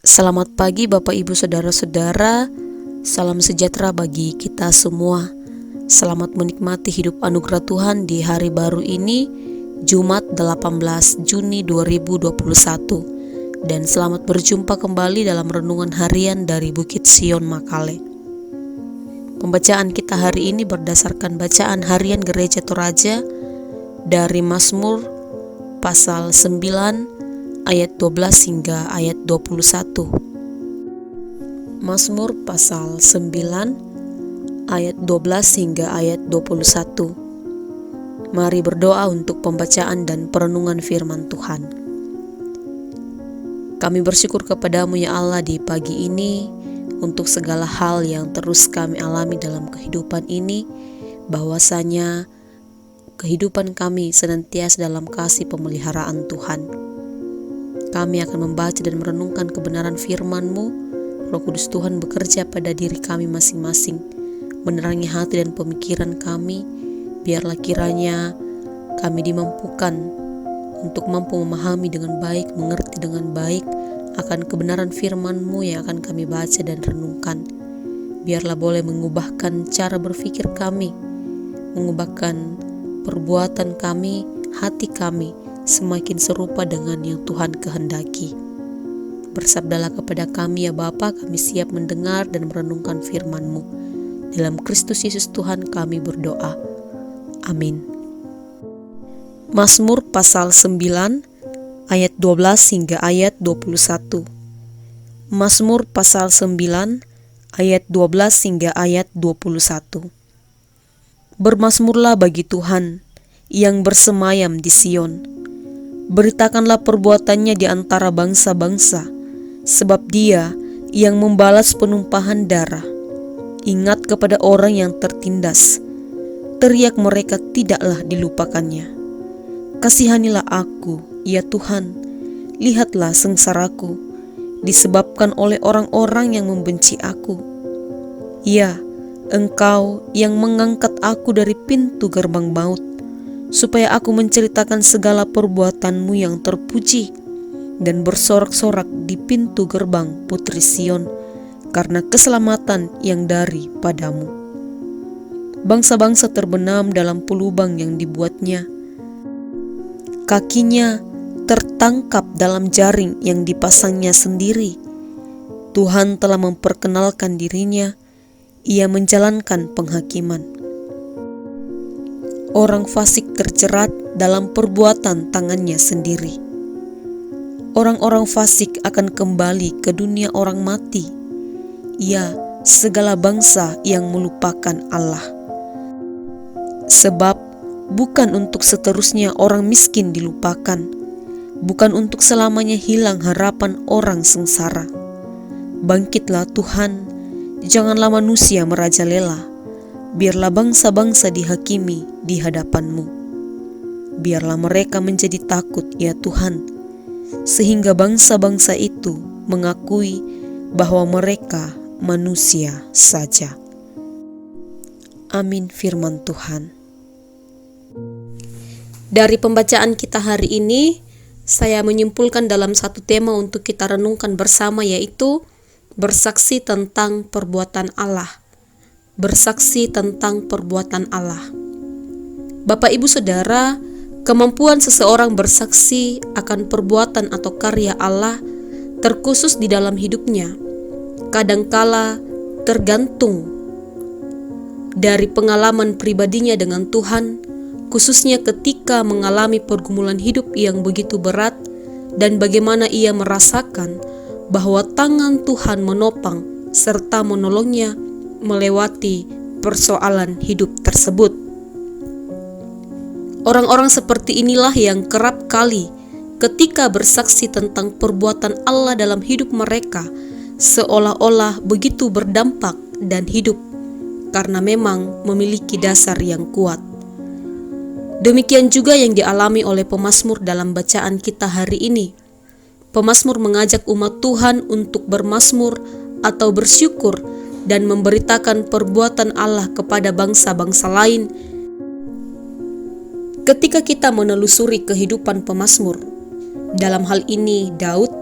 Selamat pagi Bapak Ibu Saudara-saudara, salam sejahtera bagi kita semua. Selamat menikmati hidup anugerah Tuhan di hari baru ini, Jumat 18 Juni 2021. Dan selamat berjumpa kembali dalam renungan harian dari Bukit Sion Makale. Pembacaan kita hari ini berdasarkan bacaan harian Gereja Toraja dari Mazmur pasal 9 ayat 12 hingga ayat 21. Mazmur pasal 9 ayat 12 hingga ayat 21. Mari berdoa untuk pembacaan dan perenungan firman Tuhan. Kami bersyukur kepadamu ya Allah di pagi ini untuk segala hal yang terus kami alami dalam kehidupan ini, bahwasanya kehidupan kami senantiasa dalam kasih pemeliharaan Tuhan. Kami akan membaca dan merenungkan kebenaran firman-Mu. Roh Kudus Tuhan bekerja pada diri kami masing-masing, menerangi hati dan pemikiran kami. Biarlah kiranya kami dimampukan untuk mampu memahami dengan baik, mengerti dengan baik akan kebenaran firman-Mu yang akan kami baca dan renungkan. Biarlah boleh mengubahkan cara berpikir kami, mengubahkan perbuatan kami, hati kami, semakin serupa dengan yang Tuhan kehendaki. Bersabdalah kepada kami ya Bapa, kami siap mendengar dan merenungkan firman-Mu. Dalam Kristus Yesus Tuhan kami berdoa. Amin. Mazmur pasal 9 ayat 12 hingga ayat 21. Mazmur pasal 9 ayat 12 hingga ayat 21. Bermazmurlah bagi Tuhan yang bersemayam di Sion. Beritakanlah perbuatannya di antara bangsa-bangsa, sebab Dia yang membalas penumpahan darah. Ingat kepada orang yang tertindas, teriak mereka tidaklah dilupakannya. Kasihanilah aku, ya Tuhan, lihatlah sengsaraku, disebabkan oleh orang-orang yang membenci aku. Ya, Engkau yang mengangkat aku dari pintu gerbang maut, supaya aku menceritakan segala perbuatan-Mu yang terpuji dan bersorak-sorak di pintu gerbang Putri Sion karena keselamatan yang daripadamu. Bangsa-bangsa terbenam dalam pelubang yang dibuatnya. Kakinya tertangkap dalam jaring yang dipasangnya sendiri. Tuhan telah memperkenalkan dirinya, Ia menjalankan penghakiman. Orang fasik terjerat dalam perbuatan tangannya sendiri. Orang-orang fasik akan kembali ke dunia orang mati. Ya, segala bangsa yang melupakan Allah. Sebab bukan untuk seterusnya orang miskin dilupakan, bukan untuk selamanya hilang harapan orang sengsara. Bangkitlah Tuhan, janganlah manusia merajalela. Biarlah bangsa-bangsa dihakimi di hadapan-Mu. Biarlah mereka menjadi takut, ya Tuhan, sehingga bangsa-bangsa itu mengakui bahwa mereka manusia saja. Amin firman Tuhan. Dari pembacaan kita hari ini, saya menyimpulkan dalam satu tema untuk kita renungkan bersama, yaitu bersaksi tentang perbuatan Allah. Bersaksi tentang perbuatan Allah. Bapak Ibu Saudara, kemampuan seseorang bersaksi akan perbuatan atau karya Allah terkhusus di dalam hidupnya, kadangkala tergantung dari pengalaman pribadinya dengan Tuhan, khususnya ketika mengalami pergumulan hidup yang begitu berat dan bagaimana ia merasakan bahwa tangan Tuhan menopang serta menolongnya melewati persoalan hidup tersebut. Orang-orang seperti inilah yang kerap kali ketika bersaksi tentang perbuatan Allah dalam hidup mereka seolah-olah begitu berdampak dan hidup karena memang memiliki dasar yang kuat. Demikian juga yang dialami oleh pemazmur dalam bacaan kita hari ini. Pemazmur mengajak umat Tuhan untuk bermazmur atau bersyukur dan memberitakan perbuatan Allah kepada bangsa-bangsa lain. Ketika kita menelusuri kehidupan pemazmur, dalam hal ini Daud,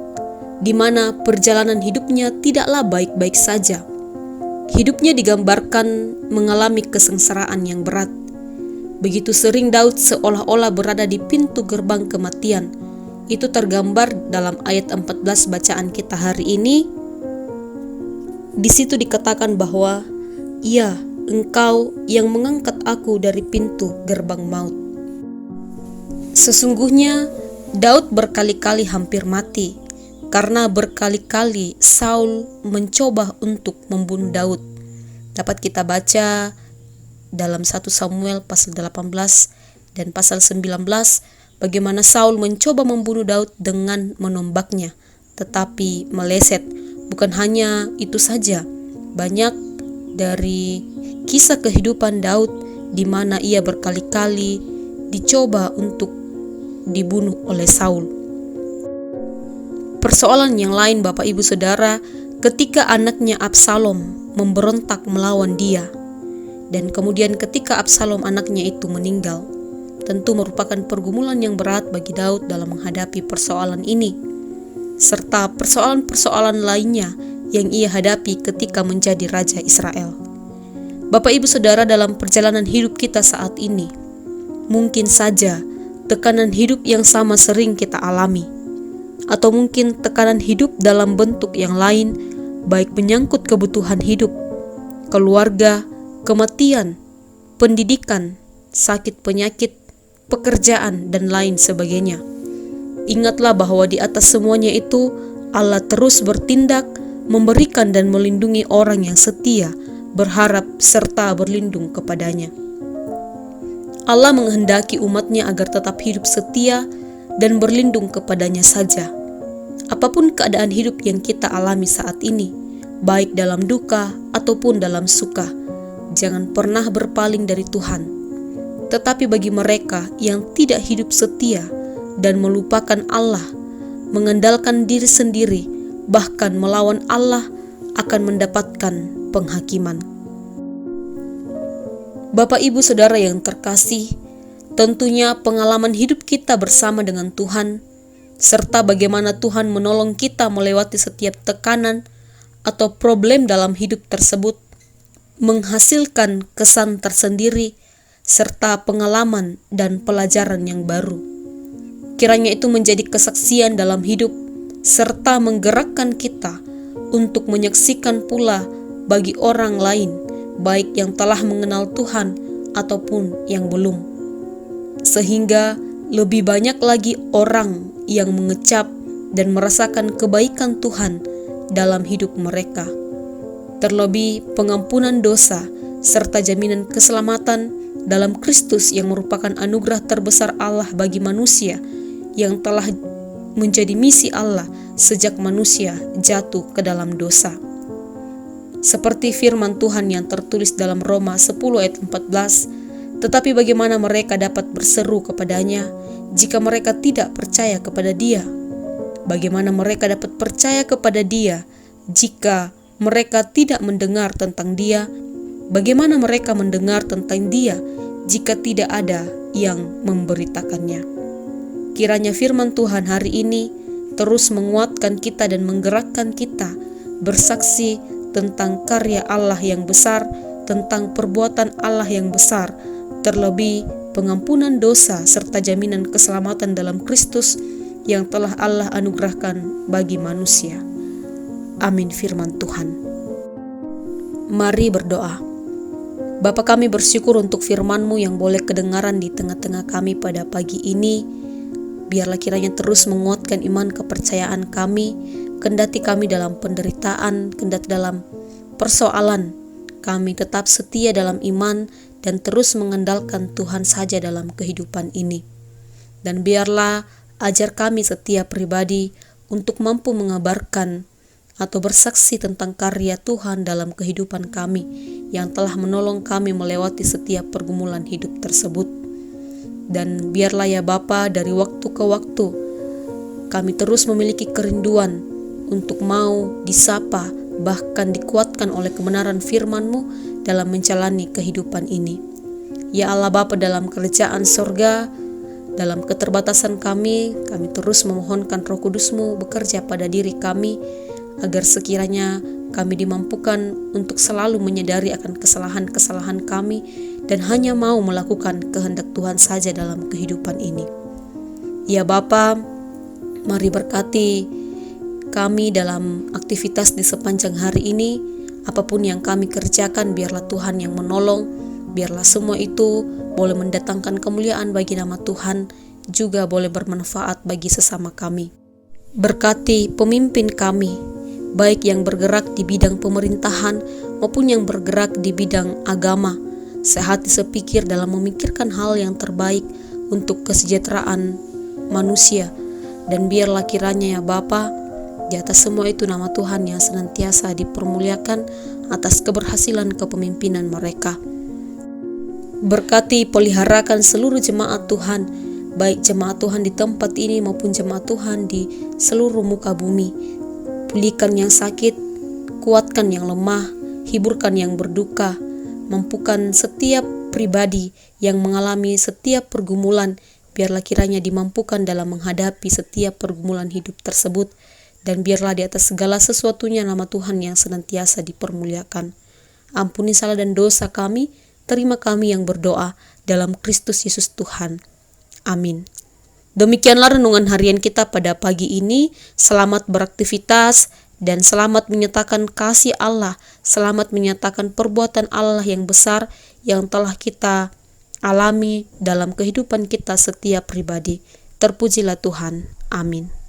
di mana perjalanan hidupnya tidaklah baik-baik saja. Hidupnya digambarkan mengalami kesengsaraan yang berat. Begitu sering Daud seolah-olah berada di pintu gerbang kematian. Itu tergambar dalam ayat 14 bacaan kita hari ini. Di situ dikatakan bahwa, "Ya, Engkau yang mengangkat aku dari pintu gerbang maut." Sesungguhnya Daud berkali-kali hampir mati karena berkali-kali Saul mencoba untuk membunuh Daud. Dapat kita baca dalam 1 Samuel pasal 18 dan pasal 19 bagaimana Saul mencoba membunuh Daud dengan menombaknya, tetapi meleset. Bukan hanya itu saja, banyak dari kisah kehidupan Daud di mana ia berkali-kali dicoba untuk dibunuh oleh Saul. Persoalan yang lain Bapak Ibu Saudara, ketika anaknya Absalom memberontak melawan dia, dan kemudian ketika Absalom anaknya itu meninggal, tentu merupakan pergumulan yang berat bagi Daud dalam menghadapi persoalan ini, serta persoalan-persoalan lainnya yang ia hadapi ketika menjadi Raja Israel. Bapak Ibu Saudara, dalam perjalanan hidup kita saat ini, mungkin saja tekanan hidup yang sama sering kita alami, atau mungkin tekanan hidup dalam bentuk yang lain, baik menyangkut kebutuhan hidup, keluarga, kematian, pendidikan, sakit penyakit, pekerjaan, dan lain sebagainya. Ingatlah bahwa di atas semuanya itu Allah terus bertindak, memberikan dan melindungi orang yang setia, berharap serta berlindung kepadanya. Allah menghendaki umatnya agar tetap hidup setia dan berlindung kepadanya saja. Apapun keadaan hidup yang kita alami saat ini, baik dalam duka ataupun dalam suka, jangan pernah berpaling dari Tuhan. Tetapi bagi mereka yang tidak hidup setia dan melupakan Allah, mengandalkan diri sendiri, bahkan melawan Allah, akan mendapatkan penghakiman. Bapak Ibu Saudara yang terkasih, tentunya pengalaman hidup kita bersama dengan Tuhan, serta bagaimana Tuhan menolong kita melewati setiap tekanan atau problem dalam hidup tersebut, menghasilkan kesan tersendiri, serta pengalaman dan pelajaran yang baru. Kiranya itu menjadi kesaksian dalam hidup, serta menggerakkan kita untuk menyaksikan pula bagi orang lain, baik yang telah mengenal Tuhan ataupun yang belum. Sehingga lebih banyak lagi orang yang mengecap dan merasakan kebaikan Tuhan dalam hidup mereka. Terlebih pengampunan dosa serta jaminan keselamatan dalam Kristus yang merupakan anugerah terbesar Allah bagi manusia yang telah menjadi misi Allah sejak manusia jatuh ke dalam dosa. Seperti firman Tuhan yang tertulis dalam Roma 10 ayat 14, tetapi bagaimana mereka dapat berseru kepadanya jika mereka tidak percaya kepada Dia? Bagaimana mereka dapat percaya kepada Dia jika mereka tidak mendengar tentang Dia? Bagaimana mereka mendengar tentang Dia jika tidak ada yang memberitakannya? Kiranya firman Tuhan hari ini terus menguatkan kita dan menggerakkan kita bersaksi tentang karya Allah yang besar, tentang perbuatan Allah yang besar, terlebih pengampunan dosa serta jaminan keselamatan dalam Kristus yang telah Allah anugerahkan bagi manusia. Amin firman Tuhan. Mari berdoa. Bapa, kami bersyukur untuk firman-Mu yang boleh kedengaran di tengah-tengah kami pada pagi ini. Biarlah kiranya terus menguatkan iman kepercayaan kami, kendati kami dalam penderitaan, kendati dalam persoalan, kami tetap setia dalam iman dan terus mengandalkan Tuhan saja dalam kehidupan ini. Dan biarlah ajar kami setiap pribadi untuk mampu mengabarkan atau bersaksi tentang karya Tuhan dalam kehidupan kami yang telah menolong kami melewati setiap pergumulan hidup tersebut. Dan biarlah ya Bapa, dari waktu ke waktu kami terus memiliki kerinduan untuk mau disapa, bahkan dikuatkan oleh kebenaran firman-Mu dalam menjalani kehidupan ini. Ya Allah Bapa, dalam kerajaan sorga Dalam keterbatasan kami terus memohonkan Roh Kudus-Mu bekerja pada diri kami, agar sekiranya kami dimampukan untuk selalu menyadari akan kesalahan-kesalahan kami dan hanya mau melakukan kehendak Tuhan saja dalam kehidupan ini. Ya Bapa, mari berkati kami dalam aktivitas di sepanjang hari ini. Apapun yang kami kerjakan, biarlah Tuhan yang menolong, biarlah semua itu boleh mendatangkan kemuliaan bagi nama Tuhan, juga boleh bermanfaat bagi sesama kami. Berkati pemimpin kami, baik yang bergerak di bidang pemerintahan maupun yang bergerak di bidang agama, sehati sepikir dalam memikirkan hal yang terbaik untuk kesejahteraan manusia. Dan biarlah kiranya ya Bapa, di atas semua itu nama Tuhan yang senantiasa dipermuliakan atas keberhasilan kepemimpinan mereka. Berkati peliharakan seluruh jemaat Tuhan, baik jemaat Tuhan di tempat ini maupun jemaat Tuhan di seluruh muka bumi. Pulihkan yang sakit, kuatkan yang lemah, hiburkan yang berduka, mampukan setiap pribadi yang mengalami setiap pergumulan, biarlah kiranya dimampukan dalam menghadapi setiap pergumulan hidup tersebut. Dan biarlah di atas segala sesuatunya nama Tuhan yang senantiasa dipermuliakan. Ampuni salah dan dosa kami, terima kami yang berdoa dalam Kristus Yesus Tuhan. Amin. Demikianlah renungan harian kita pada pagi ini. Selamat beraktivitas dan selamat menyatakan kasih Allah, selamat menyatakan perbuatan Allah yang besar yang telah kita alami dalam kehidupan kita setiap pribadi. Terpujilah Tuhan. Amin.